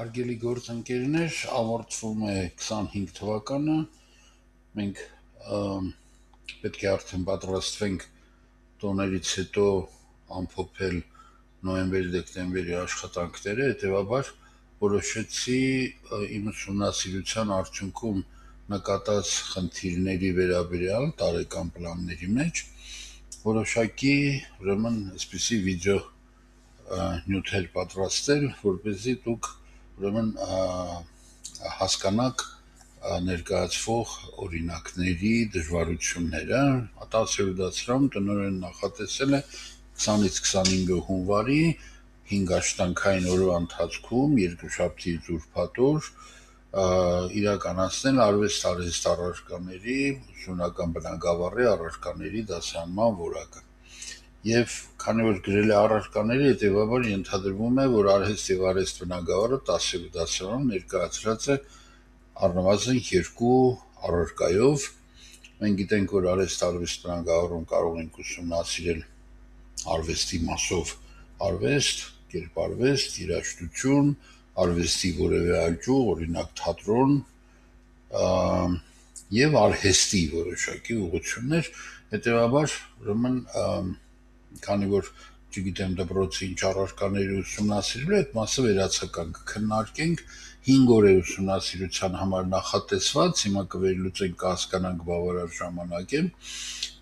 Հարգելի գործընկերներ, ավարտվում է 25 թվականը, մենք պետք է արդեն պատրաստվենք տոներից հետո ամփոփել նոյեմբեր-դեկտեմբերի աշխատանքները, հետևաբար որոշեցի իմ ուսումնասիրության արդյունքում նկատած խնդիրների վերաբերյալ տարեկան պլանների մեջ որոշակի ուրեմն այսպիսի վիդեո նյութեր պատրաստել, որպեսզի դուք ուրեմն հասկանաք ներկայացվող օրինակների դժվարությունները, ատասելու դարձրամ տնօրեն նախատեսել է 20-ից 25 հունվարի 5 աշխատանքային օրվա ընթացքում երկուշաբթի ուրբաթ իրականացնել արվեստ առարկաների ուսումնական բնագավառի առարկաների դասարանման որակը։ Եվ քանի որ գրել է առարկաները, հետևաբար ենթադրվում է, որ արհեստ եւ արհեստ բնագավառը 10 դասարանում ներկայացրած է առնվազն 2 առարկայով։ Մենք գիտենք, որ արհեստ բնագավառում կարող ենք ուսումնասիրել արվեստի մասով արվեստ, կերպարվեստ, երաժշտություն, արվեստի որևէ այլ ճյուղ, օրինակ թատրոն, եւ արհեստի որոշակի ուղղություններ, հետեւաբար ուրեմն քանի որ չգիտեմ դպրոցի ինչ առարկաների ուսումնասիրելու այդ մասը վերացական կքննարկենք 5 օր է ուսումնասիրության համար նախատեսված, հիմա կվերլուծենք կհասկանանք բավարար ժամանակ է,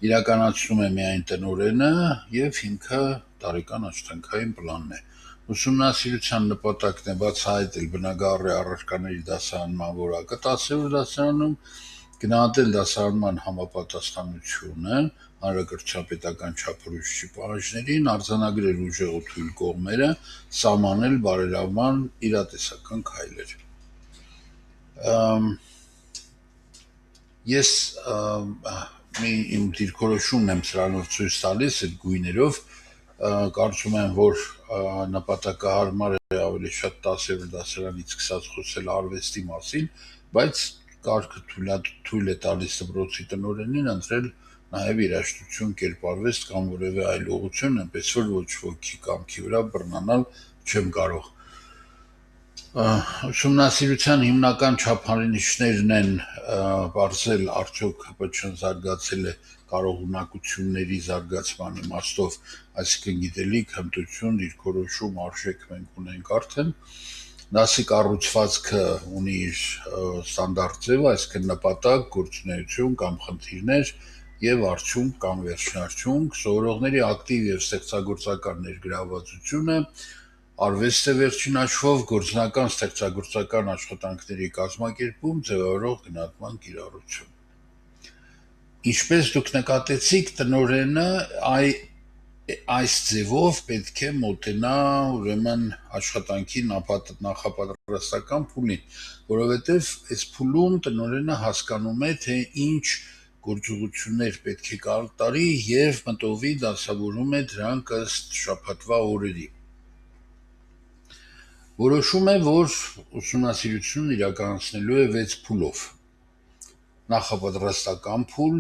իրականացնում է միայն տնօրենը եւ հիմքը տարեկան աշխատանքային պլանն է։ Ուսումնասիրության նպատակն է բացահայտել բնագավառի առարկաների դասարանման որակը 10-րդ դասարանում, գնահատել դասարանման համապատասխանությունը հանրակրթության չափորոշիչի պահանջներին, արձանագրել ուժեղ ու թույլ կողմերը, սահմանել բարելավման իրատեսական քայլեր։ Ես իմ դիրքորոշումն եմ սրանով ցույց տալիս այդ գույներով, կարծում եմ, որ նպատակահարմար է ավելի շատ 10-րդ դասարանից սկսած խոսել արվեստի մասին, բայց կարգը թույլ է տալիս դպրոցի տնօրենին ընտրել նաև երաժշտություն, կերպարվեստ կամ որևէ այլ ուղղություն, այնպես որ ոչ ոքի կամքի վրա բռնանալ չեմ կարող։ Ուսումնասիրության հիմնական չափանիշներն են բարձել արդյոք ՀՊՉ-ն զարգացել է կարողունակությունների զարգացման իմաստով, այսինքն գիտելիք, հմտություն, դիրքորոշում, արժեք մենք ունենք արդեն, դասի կառուցվածքը ունի իր ստանդարտ ձև, այսինքն նպատակ, գործունեություն կամ խնդիրներ եւ արդյունք կամ վերջնարդյունք, սովորողների ակտիվ եւ ստեղծագործական ներգրավվածությունը, արվեստը վերջին հաշվով գործնական ստեղծագործական աշխատանքների կազմակերպում, ձևավորող գնահատման կիրառություն։ Ինչպես դուք նկատեցիք, տնօրենը այս ձևով պետք է մոտենա ուրեմն աշխատանքի նախապատրաստական փուլին, որովհետև այս փուլում տնօրենը հասկանում է, թե ինչ գործողություններ պետք է կատարի եւ մտովի դասավորում է դրանք ըստ շաբաթվա օրերի։ Որոշում է, որ ուսումնասիրությունն իրականացնելու է 6 փուլով։ Նախապատրաստական փուլ,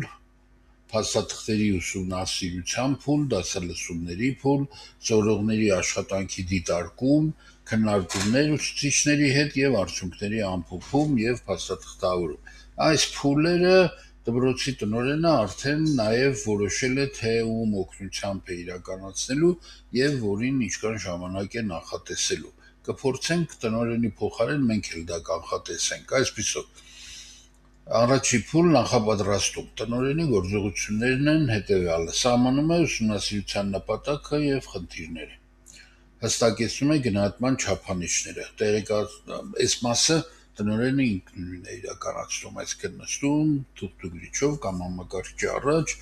փաստաթղթերի ուսումնասիրության փուլ, դասալսումների փուլ, սովորողների աշխատանքի դիտարկում, քննարկումներ ուսուցիչների հետ եւ արդյունքների ամփոփում եւ փաստաթղթավորում։ Այս փուլերը դպրոցի տնօրենը արդեն նաև որոշել է, թե ում օգնությամբ է իրականացնելու եւ որին ինչքան ժամանակ է նախատեսելու։ Կփորձենք տնօրենի փոխարեն մենք էլ դա կանխատեսենք այսպիսով։ Առաջին փուլ նախապատրաստում։ Տնօրենի գործողություններն են հետեւյալը. սահմանում է ուսումնասիրության նպատակը եւ խնդիրները, հստակեցնում է գնահատման չափանիշները, այս մասը տնօրենը ինքնուրույն է իրականացնում, այսինքն նստում թուղթուգրիչով կամ համակարգչի առաջ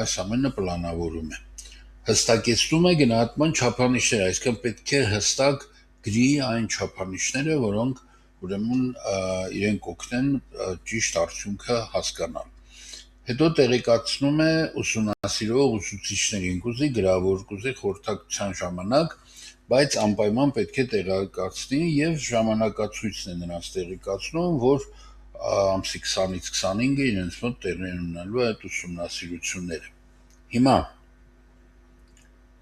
այս ամենը պլանավորում է։ Հստակեցնում է գնահատման չափանիշները, այսինքն պետք է հստակ գրի այն չափանիշները, որոնք ուրեմն իրենք օգնեն ճիշտ արդյունքը հասկանալ։ Հետո տեղեկացնում է ուսումնասիրող ուսուցիչներին, կուզի գրավոր, կուզի խորհրդակցության ժամանակ, բայց անպայման պետք է տեղեկացնի եւ ժամանակացույցն է նրանց տեղեկացնում, որ ամսի 20-ից 25-ը իրենց մոտ տեղի ունենալու այդ ուսումնասիրությունները։ Հիմա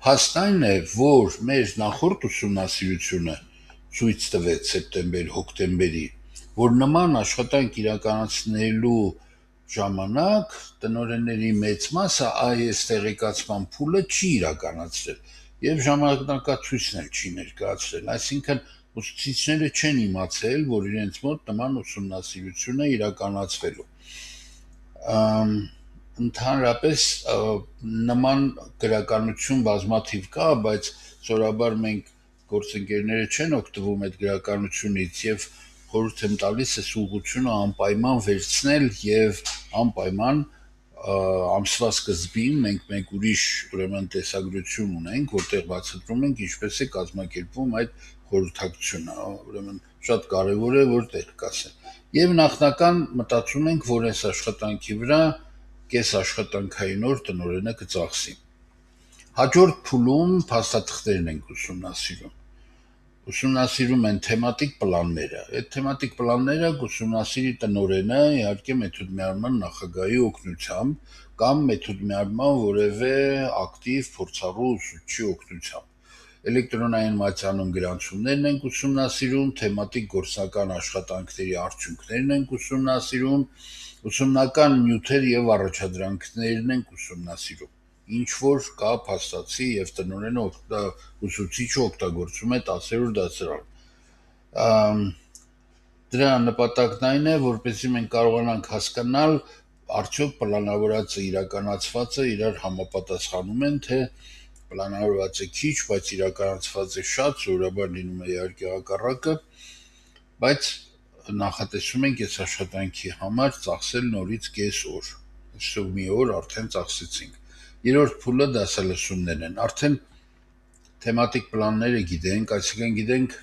փաստն այն է, որ մեր նախորդ ուսումնասիրությունը ցույց տվեց սեպտեմբեր-հոկտեմբերի, որ նման աշխատանք իրականացնելու ժամանակ տնօրենների մեծ մասը այս տեղեկացման փուլը չի իրականացրել եւ ժամանակացույցներ չի ներկայացրել, այսինքն ուսուցիչները չեն իմացել, որ իրենց մոտ նման ուսումնասիրություն է իրականացվելու։ Ընդհանրապես նման գրականություն բազմաթիվ կա, բայց սովորաբար մենք գործընկերները չեն օգտվում այդ գրականությունից եւ խորհուրդ եմ տալիս այս ուղղությունը անպայման վերցնել եւ անպայման ամսվա սկզբին մենք մեկ ուրիշ ուրեմն տեսագրություն ունենք, որտեղ բացատրում ենք ինչպես է կազմակերպվում այդ խորհրդակցությունը, ուրեմն շատ կարևոր է որ տեղ կասեն։ Եվ նախնական մտածում ենք, որ այս աշխատանքի վրա կես աշխատանքային օր տնօրենը կծախսի։ Հաջորդ փուլում փաստաթղթերն ենք ուսումնասիրում։ Ուսումնասիրում են թեմատիկ պլանները։ Այդ թեմատիկ պլանները կուսումնասիրի տնօրենը, իհարկե մեթոդ միավորման նախագահի օգնությամբ կամ մեթոդ միավորման որևէ ակտիվ փորձառու ուսուցչի օգնությամբ։ Էլեկտրոնային մատչանում գրանցումներն ենք ուսումնասիրում, թեմատիկ գործնական աշխատանքների արդյունքներն ենք ուսումնասիրում, ուսումնական նյութեր եւ առաջադրանքներն ենք ուսումնասիրում։ Ինչ որ կա փաստացի եւ տնօրենը ուսուցիչը օգտագործում է 10-րդ դասարան։ Դրա նպատակն այն է, որպեսզի մենք կարողանանք հասկանալ արդյոք պլանավորածը իրականացվածը իրար համապատասխանում են, թե պլանավորված է քիչ, բայց իրականացված է շատ, սովորաբար լինում է իհարկե հակառակը, բայց նախատեսում ենք այս աշխատանքի համար ծախսել նորից կես օր։ Այսօր մի օր արդեն ծախսեցինք։ Երրորդ փուլը դասալսումներն են։ Արդեն թեմատիկ պլանները գիտենք, այսինքն գիտենք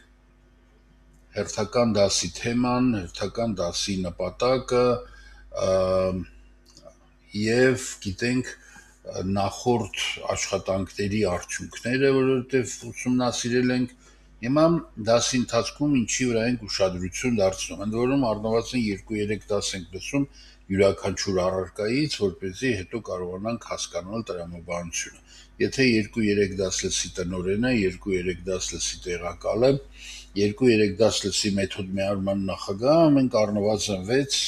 հերթական դասի թեման, հերթական դասի նպատակը եւ գիտենք նախորդ աշխատանքների արդյունքները, որովհետեւ ուսումնասիրել ենք։ Հիմա դասի ընթացքում ինչի վրա ենք ուշադրություն դարձնում։ Ընդ որում առնվազն 2-3 դաս ենք լսում յուրաքանչյուր առարկայից, որպեսզի հետո կարողանանք հասկանալ տրամաբանությունը։ Եթե 2-3 դաս լսի տնօրենը, 2-3 դաս լսի տեղակալը, 2-3 դաս լսի մեթոդ միավորման նախագահը, մենք առնվազն 6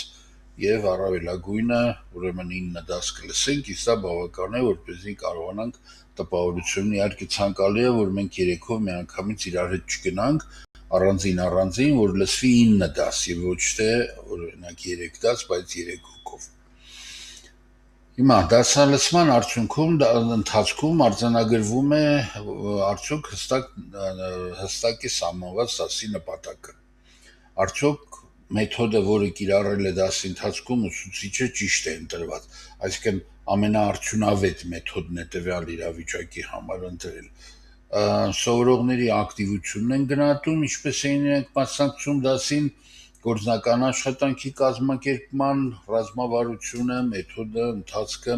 եւ առավելագույնը ուրեմն 9 դաս կլսենք, իսկ դա բավական է, որպեսզի կարողանանք տպավորություն, իհարկե ցանկալի է, որ մենք երեքով միանգամից իրար հետ չգնանք, առանձին, որ լսվի 9 դաս եւ ոչ թե օրինակ 3 դաս, բայց 3 հոգով։ Հիմա դասալսման ընթացքում արձանագրվում է արդյոք հստակ է սահմանված դասի նպատակը։ Արդյոք մեթոդը, որը կիրառել է դասի ընթացքում ուսուցիչը ճիշտ է ընտրված, այսինքն ամենաարդյունավետ մեթոդն է տվյալ իրավիճակի համար ընտրել։ Սովորողների ակտիվությունն են գնահատում, ինչպես էին իրենք մասնակցում դասին, գործնական աշխատանքի կազմակերպման ռազմավարությունը, մեթոդը, ընթացքը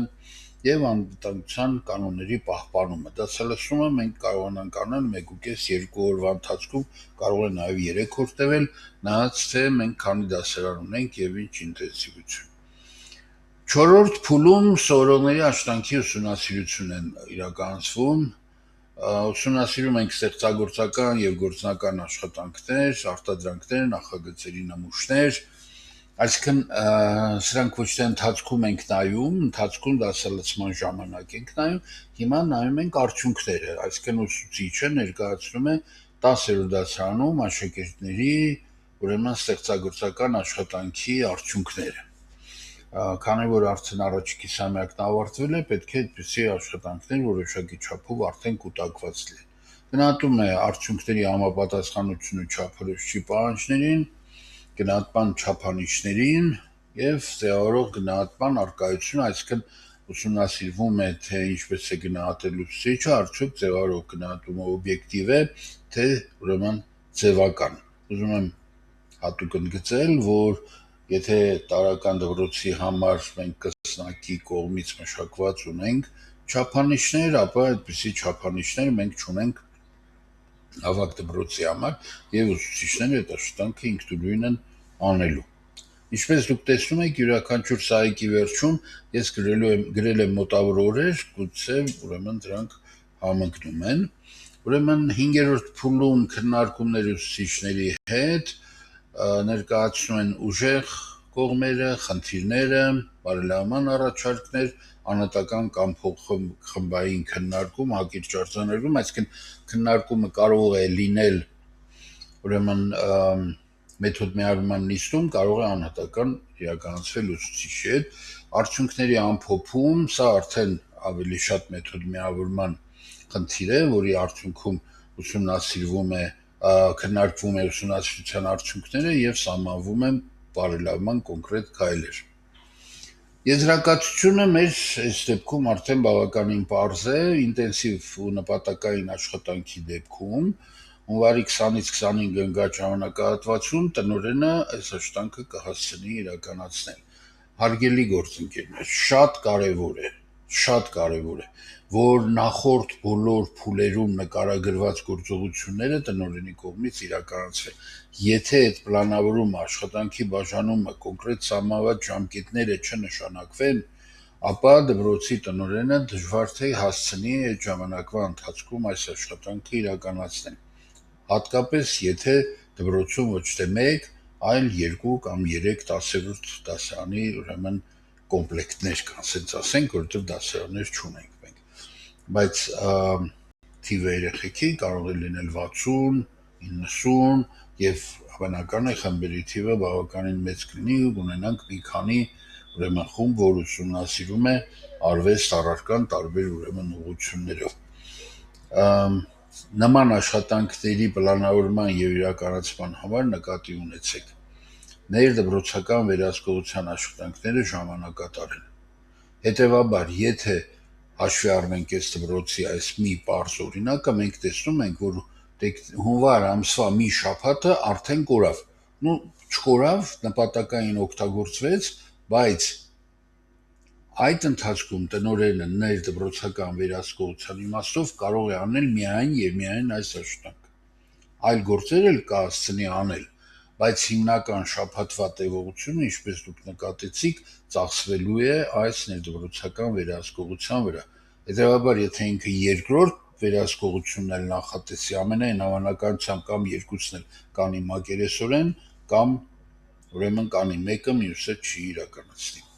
եւ անվտանգության կանոնների պահպանումը։ Դասալսումը մենք կարողանանք անել 1.5-2 օրվա ընթացքում, կարող է նաեւ 3 օր տևել, նայած թե մենք քանի դասարան ունենք եւ ինչ ինտենսիվություն։ Չորրորդ փուլում սովորողների աշխատանքի ուսումնասիրություն են իրականացվում։ Ուսումնասիրում ենք ստեղծագործական եւ գործնական աշխատանքներ, արտադրանքներ, նախագծերի նմուշներ, այսինքն սրանք ոչ թե ընթացքում ենք նայում, ընթացքում դասալսման ժամանակ ենք նայում, հիմա նայում ենք արդյունքները, այսինքն ուսուցիչը ներկայացնում է 10-րդ դասարանում աշակերտների ուրեմն ստեղծագործական աշխատանքի արդյունքները։ Քանի որ արդեն առաջի կիսամյակն ավարտվել է, պետք է այդպիսի աշխատանքներ որոշակի չափով արդեն կուտակված լինեն։ Գնահատում է արդյունքների համապատասխանությունը չափորոշիչի պահանջներին, գնահատման չափանիշներին եւ ձևավորող գնահատման առկայությունը, այսինքն ուսումնասիրվում է, թե ինչպես է գնահատել ուսուցիչը, արդյոք ձևավորող գնահատումը օբյեկտիվ է, թե ուրեմն ձևական։ Ուզում եմ հատուկ ընդգծել, որ եթե տարական դպրոցի համար մենք կրկնակի կողմից մշակված ունենք չափանիշներ, ապա այդպիսի չափանիշներ մենք չունենք ավագ դպրոցի համար եւ ուսուցիչները այդ աշխատանքը ինքնուրույն են անելու։ Ինչպես դուք տեսնում եք, յուրաքանչյուր սայիկի վերջում ես գրել եմ մոտավոր օրեր, գուցե ուրեմն դրանք համընկնում են։ Ուրեմն 5-րդ փուլում քննարկումներ ուսուցիչների հետ ներկայացնում են ուժեղ կողմերը, խնդիրները, բարելավման առաջարկներ, անհատական կամ փոխխմբային քննարկում, հակիրճ արձանագրում, այսինքն քննարկումը կարող է լինել ուրեմն մեթոդ միավորման նիստում, կարող է անհատական իրականացվել ուսուցիչի հետ, արդյունքների ամփոփում, սա արդեն ավելի շատ մեթոդ միավորման խնդիր է, որի արդյունքում ուսումնասիրվում է քննարկվում է ուսումնասիրության արդյունքները եւ սահմանվում են բարելավման կոնկրետ քայլեր։ Եզրակացությունը մեր այս դեպքում արդեն բավականին պարզ է, ինտենսիվ ու նպատակային աշխատանքի դեպքում հունվարի 20-ից 25 ընկած ժամանակահատվածում տնօրենը այս աշխատանքը կհասցնի իրականացնել։ Հարգելի գործընկերներ, շատ կարևոր է, որ նախորդ բոլոր փուլերում նկարագրված գործողությունները տնօրենի կողմից իրականացվեն։ Եթե այդ պլանավորումը, աշխատանքի բաժանումը, կոնկրետ սահմանված ժամկետները չնշանակվեն, ապա դպրոցի տնօրենը դժվար թե հասցնի այդ ժամանակվա ընթացքում այս աշխատանքը իրականացնել։ Հատկապես եթե դպրոցում ոչ թե 1, այլ 2 կամ 3 10-րդ դասարանի ուրեմն կոմպլեկտներ կան, ասենց ասենք, որովհետև դասարաններ չունենք մենք։ Բայց թիվը երեխեքի կարող է լինել 60, 90 եւ բնական է խմբերի թիվը բավականին մեծ կլինի ու ունենանք մի քանի ուրեմն խումբ, որ ուսումնասիրում է արվեստ առարկան տարբեր ուրեմն ուղղություններով։ Նման աշխատանքների պլանավորման եւ իրականացման համար նկատի ունեցեք ներդպրոցական վերահսկողության աշխատանքները ժամանակատար են։ Հետևաբար, եթե հաշվի առնենք այս դպրոցի այս մի պարզ օրինակը, մենք տեսնում ենք, որ հունվար ամսվա մի շաբաթը արդեն կորավ։ Չկորավ, նպատակային օգտագործվեց, բայց այդ ընթացքում տնօրենը ներդպրոցական վերահսկողության իմաստով կարող է անել միայն եւ միայն այս աշխատանքը։ Այլ գործեր էլ կհասցնի անել, բայց հիմնական շաբաթվա տևողությունը, ինչպես դուք նկատեցիք, ծախսվելու է այս ներդպրոցական վերահսկողության վրա։ Հետևաբար, եթե ինքը երկրորդ վերահսկողությունն էլ նախատեսի, ամենայն հավանականությամբ կամ երկուսն էլ կանի մակերեսորեն, կամ ուրեմն կանի մեկը, մյուսը չի իրականացնի։